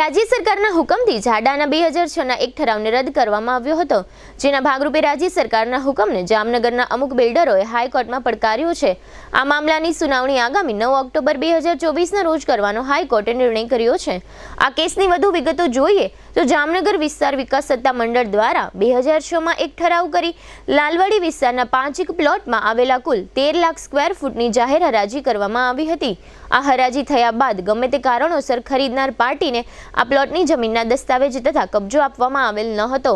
રાજ્ય સરકારના હુકમથી ઝાડાના 2006ના એક ઠરાવને રદ કરવામાં આવ્યો હતો, જેના ભાગરૂપે રાજ્ય સરકારના હુકમને જામનગરના અમુક બિલ્ડરોએ હાઈકોર્ટમાં પડકાર્યો છે। આ મામલાની સુનાવણી આગામી 9 ઓક્ટોબર 2024ના રોજ કરવાનો હાઈકોર્ટે નિર્ણય કર્યો છે। આ કેસની વધુ વિગતો જોઈએ તો જામનગર વિસ્તાર વિકાસ સત્તા મંડળ દ્વારા 2006માં એક ઠરાવ કરી લાલવાડી વિસ્તારના 5 પ્લોટમાં આવેલા કુલ 13 લાખ સ્ક્વેર ફૂટની જાહેર હરાજી કરવામાં આવી હતી। આ હરાજી થયા બાદ ગમે તે કારણોસર ખરીદનાર પાર્ટીને આ પ્લોટની જમીનના દસ્તાવેજ તથા કબજો આપવામાં આવેલ ન હતો,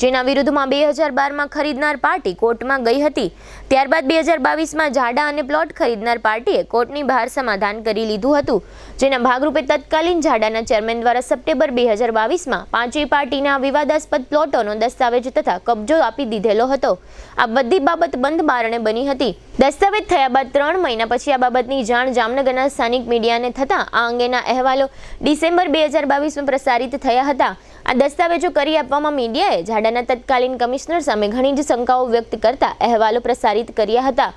જેના વિરુદ્ધમાં 2012માં ખરીદનાર પાર્ટી કોર્ટમાં ગઈ હતી। ત્યારબાદ 2022માં ઝાડા અને પ્લોટ ખરીદનાર પાર્ટીએ કોર્ટની બહાર સમાધાન કરી લીધું હતું, જેના ભાગરૂપે તત્કાલીન ઝાડાના ચેરમેન દ્વારા સપ્ટેમ્બર 2022માં પાંચેય પાર્ટીના વિવાદાસ્પદ પ્લોટોનો દસ્તાવેજ તથા કબજો આપી દીધેલો હતો। આ બધી બાબત બંધ બારણે બની હતી। દસ્તાવેજ થયા બાદ 3 મહિના પછી આ બાબતની જાણ જામનગરના સ્થાનિક મીડિયાને થતાં આ અંગેના અહેવાલો ડિસેમ્બર 2022માં પ્રસારિત થયા હતા। આ દસ્તાવેજો કરી આપવામાં મીડિયાએ ઝાડાના તત્કાલીન કમિશનર સામે ઘણી જ શંકાઓ વ્યક્ત કરતા અહેવાલો પ્રસારિત કર્યા હતા।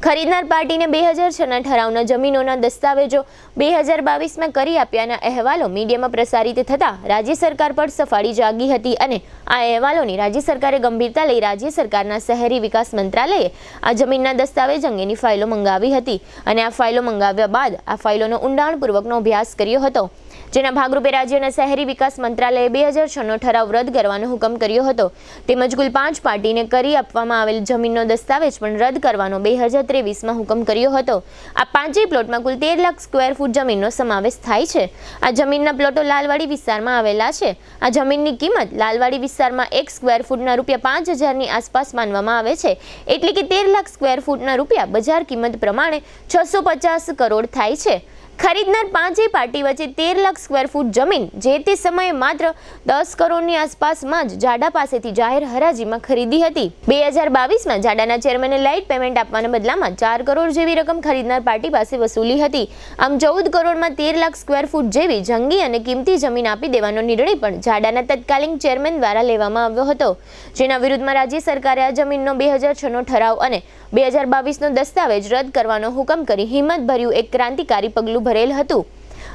ખરીદનાર પાર્ટીને 2006ના ઠરાવના જમીનોના દસ્તાવેજો 2022માં કરી આપ્યાના અહેવાલો મીડિયામાં પ્રસારિત થતા રાજ્ય સરકાર પર સફાળી જાગી હતી અને આ અહેવાલોની રાજ્ય સરકારે ગંભીરતા લઈ રાજ્ય સરકારના શહેરી વિકાસ મંત્રાલયે આ જમીનના દસ્તાવેજ અંગેની ફાઇલો મંગાવી હતી અને આ ફાઇલો મંગાવ્યા બાદ આ ફાઇલોનો ઊંડાણપૂર્વકનો અભ્યાસ કર્યો હતો, જેના ભાગરૂપે રાજ્યના શહેરી વિકાસ મંત્રાલયે 2006નો ઠરાવ રદ કરવાનો હુકમ કર્યો હતો, તેમજ કુલ 5 પાર્ટીને કરી આપવામાં આવેલ જમીનનો દસ્તાવેજ પણ રદ કરવાનો 2023માં હુકમ કર્યો હતો। આ પાંચેય પ્લોટમાં કુલ 13 લાખ સ્ક્વેર ફૂટ જમીનનો સમાવેશ થાય છે। આ જમીનના પ્લોટો લાલવાડી વિસ્તારમાં આવેલા છે। આ જમીનની કિંમત લાલવાડી વિસ્તારમાં 1 સ્ક્વેર ફૂટના ₹5,000ની આસપાસ માનવામાં આવે છે, એટલે કે 13 લાખ સ્ક્વેર ફૂટના રૂપિયા બજાર કિંમત પ્રમાણે 650 કરોડ થાય છે। ખરીદનાર પાંચેય પાર્ટી વચ્ચે 13 લાખ સ્ક્વેર ફૂટ જમીન જે તે સમયે માત્ર 10 કરોડની આસપાસમાં જ ઝાડા પાસેથી જાહેર હરાજીમાં ખરીદી હતી। 2022માં ઝાડાના ચેરમેને લાઇટ પેમેન્ટ આપવાના બદલામાં 4 કરોડ જેવી રકમ ખરીદનાર પાર્ટી પાસે વસૂલી હતી। આમ 14 કરોડમાં 13 લાખ સ્ક્વેર ફૂટ જેવી જંગી અને કિંમતી જમીન આપી દેવાનો નિર્ણય પણ ઝાડાના તત્કાલીન ચેરમેન દ્વારા લેવામાં આવ્યો હતો, જેના વિરુદ્ધમાં રાજ્ય સરકારે આ જમીનનો 2006નો ઠરાવ અને 2022નો દસ્તાવેજ રદ કરવાનો હુકમ કરી હિંમતભર્યું એક ક્રાંતિકારી પગલું ભરેલ હતું।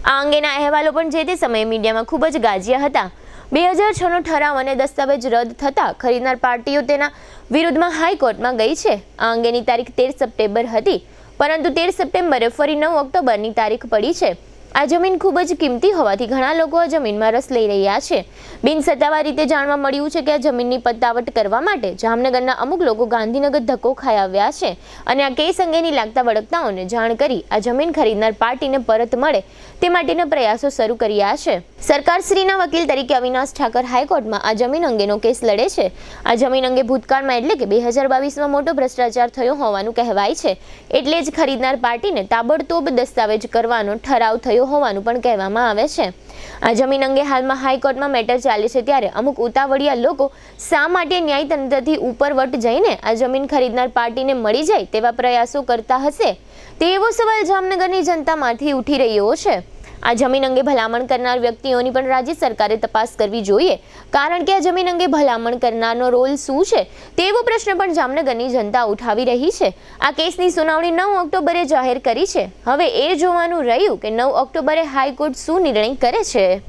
આ અંગેના અહેવાલો પણ જે તે સમયે મીડિયામાં ખૂબ જ ગાજ્યા હતા। 2006નો ઠરાવ અને દસ્તાવેજ રદ થતાં ખરીદનાર પાર્ટીઓ તેના વિરુદ્ધમાં હાઈકોર્ટમાં ગઈ છે। આ અંગેની તારીખ 13 સપ્ટેમ્બર હતી, પરંતુ 13 સપ્ટેમ્બરે ફરી 9 ઓક્ટોબરની તારીખ પડી છે। આ જમીન ખૂબ જ કિંમતી હોવાથી ઘણા લોકો આ જમીનમાં રસ લઈ રહ્યા છે। બિનસત્તાવાર રીતે જાણવા મળ્યું છે કે આ જમીનની પત્તાવટ કરવા માટે જામનગરના અમુક લોકો ગાંધીનગર ધક્કો ખાઈ આવ્યા છે અને આ કેસ અંગેની લાગતા વળગતાઓને જાણ કરી આ જમીન ખરીદનાર પાર્ટીને પરત મળે તે માટેના પ્રયાસો શરૂ કર્યા છે। સરકારશ્રીના વકીલ તરીકે અવિનાશ ઠાકર હાઈકોર્ટમાં આ જમીન અંગેનો કેસ લડે છે। આ જમીન અંગે ભૂતકાળમાં એટલે કે 2022માં મોટો ભ્રષ્ટાચાર થયો હોવાનું કહેવાય છે, એટલે જ ખરીદનાર પાર્ટીને તાબડતોબ દસ્તાવેજ કરવાનો ઠરાવ થયો હોવાનું પણ કહેવામાં આવે છે। આ જમીન અંગે હાલમાં હાઈકોર્ટમાં મેટર ચાલે છે, ત્યારે અમુક ઉતાવળિયા લોકો શા માટે ન્યાયતંત્રથી ઉપરવટ જઈને આ જમીન ખરીદનાર પાર્ટીને મળી જાય તેવા પ્રયાસો કરતા હશે તેવો સવાલ જામનગરની જનતામાંથી ઉઠી રહ્યો છે। આ જમીન અંગે ભલામણ કરનાર વ્યક્તિઓની પણ રાજ્ય સરકારે તપાસ કરવી જોઈએ, કારણ કે આ જમીન અંગે ભલામણ કરનારનો રોલ શું છે તેવો પ્રશ્ન પણ જામનગરની જનતા ઉઠાવી રહી છે। આ કેસની સુનાવણી 9 ઓક્ટોબરે જાહેર કરી છે। હવે એ જોવાનું રહ્યું કે 9 ઓક્ટોબરે હાઈકોર્ટ શું નિર્ણય કરે છે।